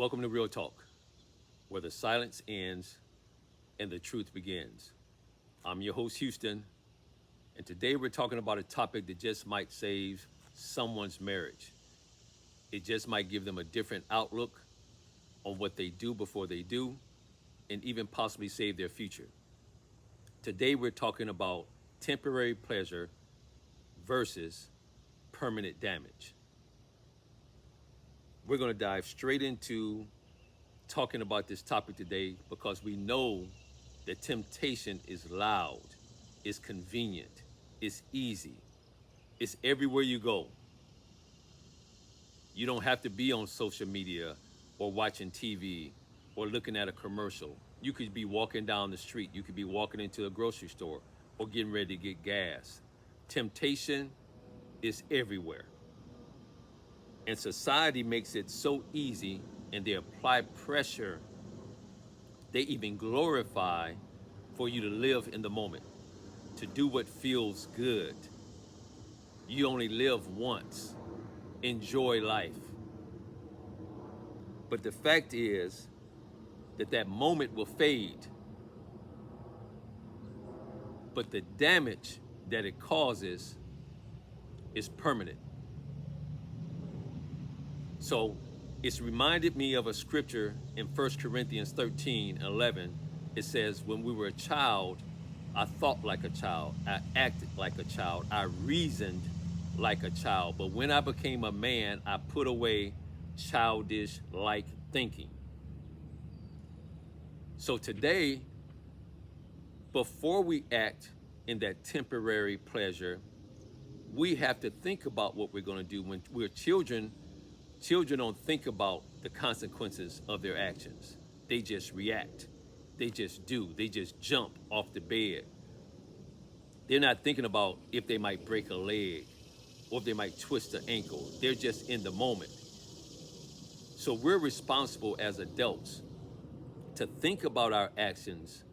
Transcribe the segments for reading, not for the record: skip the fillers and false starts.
Welcome to Real Talk, where the silence ends and the truth begins. I'm your host, Houston, and today we're talking about a topic that just might save someone's marriage. It just might give them a different outlook on what they do before they do, and even possibly save their future. Today we're talking about temporary pleasure versus permanent damage. We're going to dive straight into talking about this topic today because we know that temptation is loud, it's convenient, it's easy, it's everywhere you go. You don't have to be on social media or watching TV or looking at a commercial. You could be walking down the street, you could be walking into a grocery store or getting ready to get gas. Temptation is everywhere. And society makes it so easy, and they apply pressure. They even glorify for you to live in the moment, to do what feels good. You only live once. Enjoy life. But the fact is that moment will fade. But the damage that it causes is permanent. So it's reminded me of a scripture in 1 Corinthians 13:11. It says, when we were a child, I thought like a child, I acted like a child, I reasoned like a child. But when I became a man, I put away childish like thinking. So today, before we act in that temporary pleasure, we have to think about what we're going to do. When we're children, children don't think about the consequences of their actions. They just react. They just do. They just jump off the bed. They're not thinking about if they might break a leg or if they might twist an ankle. They're just in the moment. So we're responsible as adults to think about our actions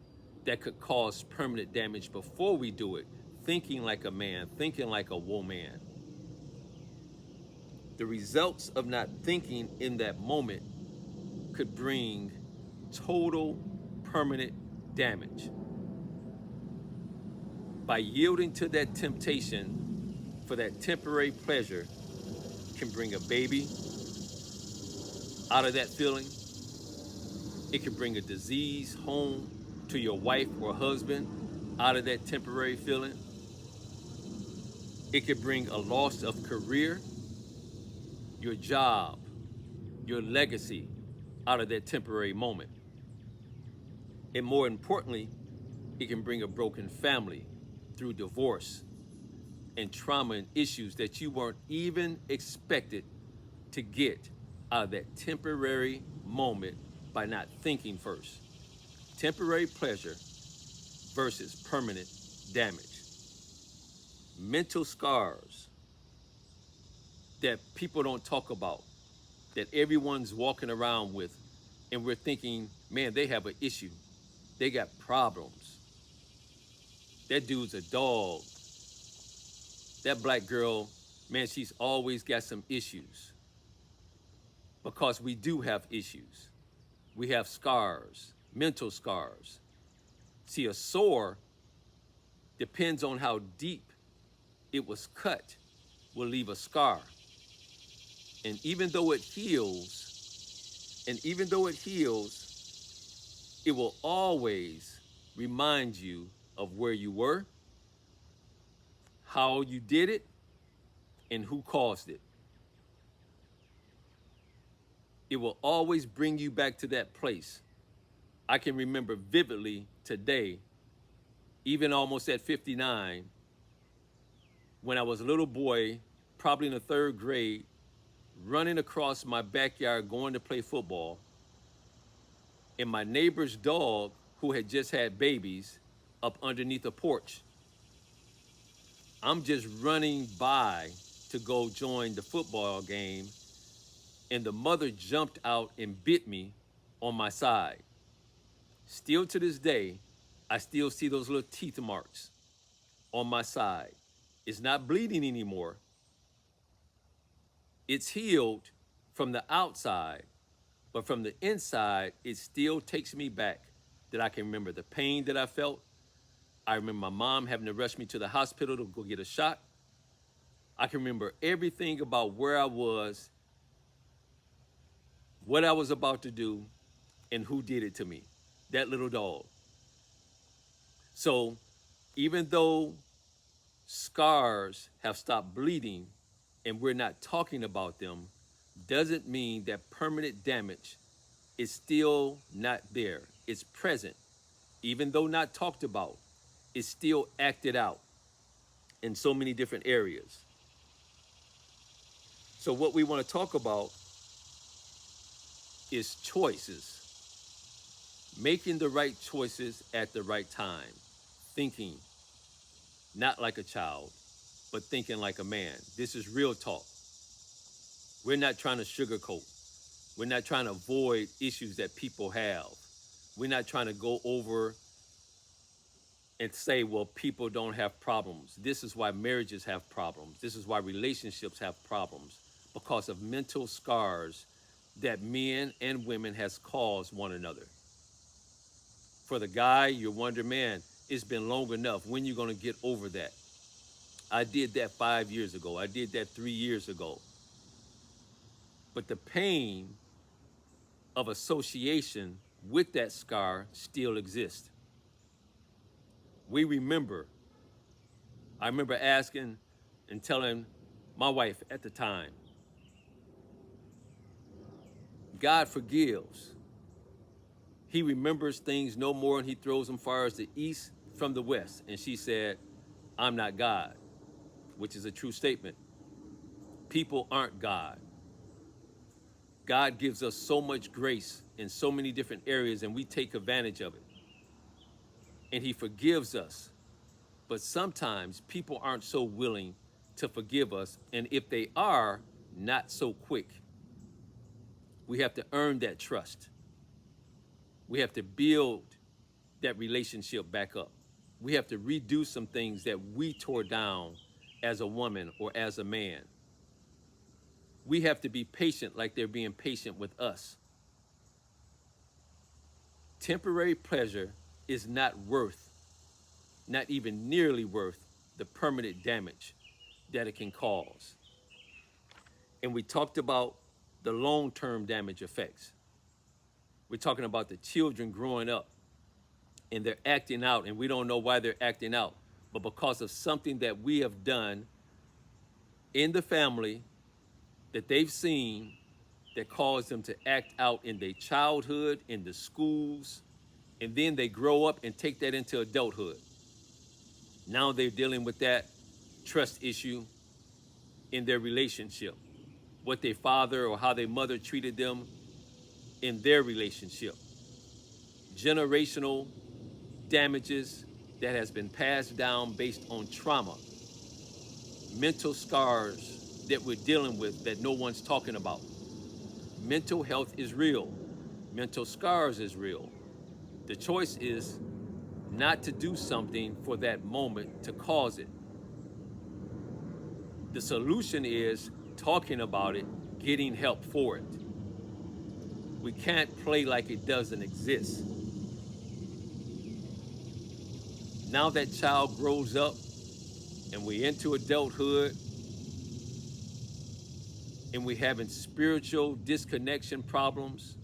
that could cause permanent damage before we do it, thinking like a man, thinking like a woman. The results of not thinking in that moment could bring total permanent damage. By yielding to that temptation for that temporary pleasure can bring a baby out of that feeling. It can bring a disease home to your wife or husband out of that temporary feeling. It could bring a loss of career, your job, your legacy out of that temporary moment. And more importantly, it can bring a broken family through divorce and trauma and issues that you weren't even expected to get out of that temporary moment by not thinking first. Temporary pleasure versus permanent damage. Mental scars that people don't talk about, that everyone's walking around with, and we're thinking, man, they have an issue. They got problems. That dude's a dog. That black girl, man, she's always got some issues. Because we do have issues. We have scars, mental scars. See, a sore depends on how deep it was cut, will leave a scar. And even though it heals, it will always remind you of where you were, how you did it, and who caused it. It will always bring you back to that place. I can remember vividly today, even almost at 59, when I was a little boy, probably in the third grade, running across my backyard going to play football, and my neighbor's dog, who had just had babies, up underneath a porch. I'm just running by to go join the football game, and the mother jumped out and bit me on my side. Still to this day, I still see those little teeth marks on my side. It's not bleeding anymore. It's healed from the outside, But from the inside, it still takes me back that I can remember the pain that I felt. I remember my mom having to rush me to the hospital to go get a shot. I can remember everything about where I was, what I was about to do, and who did it to me. That little dog. So even though scars have stopped bleeding and we're not talking about them, doesn't mean that permanent damage is still not there. It's present. Even though not talked about, it's still acted out in so many different areas. So what we want to talk about is choices. Making the right choices at the right time. Thinking not like a child, but thinking like a man. This is real talk. We're not trying to sugarcoat. We're not trying to avoid issues that people have. We're not trying to go over and say, well, people don't have problems. This is why marriages have problems. This is why relationships have problems, because of mental scars that men and women has caused one another. For the guy, you're wondering, man, it's been long enough. When you going to get over that? I did that 5 years ago. I did that 3 years ago. But the pain of association with that scar still exists. We remember. I remember asking and telling my wife at the time, God forgives. He remembers things no more, and he throws them far as the east from the west. And she said, I'm not God, which is a true statement. People aren't God. God gives us so much grace in so many different areas, and we take advantage of it. And he forgives us. But sometimes people aren't so willing to forgive us. And if they are, not so quick. We have to earn that trust. We have to build that relationship back up. We have to redo some things that we tore down as a woman or as a man. We have to be patient like they're being patient with us. Temporary pleasure is not even nearly worth the permanent damage that it can cause. And we talked about the long-term damage effects. We're talking about the children growing up and they're acting out, and we don't know why they're acting out, but because of something that we have done in the family that they've seen that caused them to act out in their childhood, in the schools, and then they grow up and take that into adulthood. Now they're dealing with that trust issue in their relationship, what their father or how their mother treated them in their relationship. Generational damages that has been passed down based on trauma. Mental scars that we're dealing with that no one's talking about. Mental health is real. Mental scars is real. The choice is not to do something for that moment to cause it. The solution is talking about it, getting help for it. We can't play like it doesn't exist. Now that child grows up and we into adulthood and we having spiritual disconnection problems,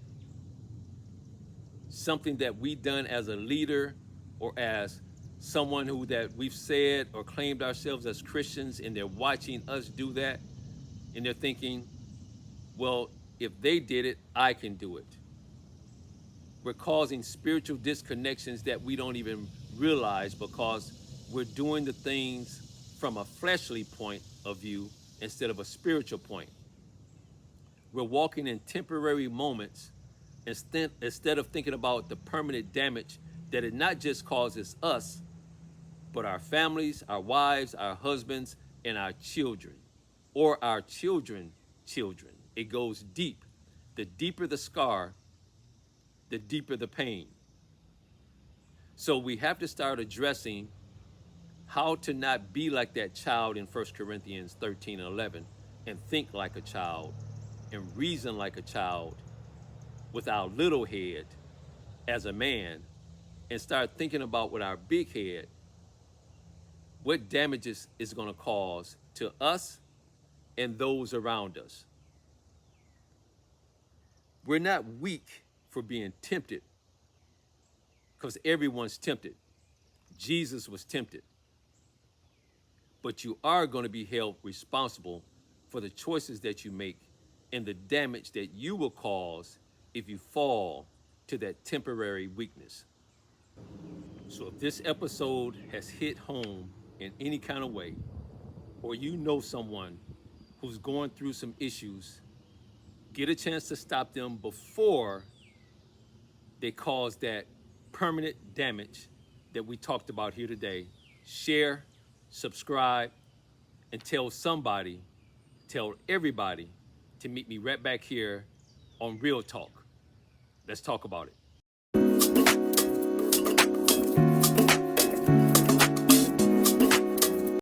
something that we done as a leader or as someone who that we've said or claimed ourselves as Christians, and they're watching us do that and they're thinking, well, if they did it, I can do it. We're causing spiritual disconnections that we don't even realize because we're doing the things from a fleshly point of view instead of a spiritual point. We're walking in temporary moments instead of thinking about the permanent damage that it not just causes us, but our families, our wives, our husbands, and our children, or our children's children. It goes deep. The deeper the scar, the deeper the pain. So we have to start addressing how to not be like that child in 1 Corinthians 13 and 11 and think like a child and reason like a child with our little head as a man and start thinking about with our big head what damages is going to cause to us and those around us. We're not weak for being tempted because everyone's tempted. Jesus was tempted. But you are going to be held responsible for the choices that you make and the damage that you will cause if you fall to that temporary weakness. So if this episode has hit home in any kind of way, or you know someone who's going through some issues, get a chance to stop them before they cause that permanent damage that we talked about here today. Share, subscribe, and tell somebody, tell everybody to meet me right back here on Real Talk. Let's talk about it.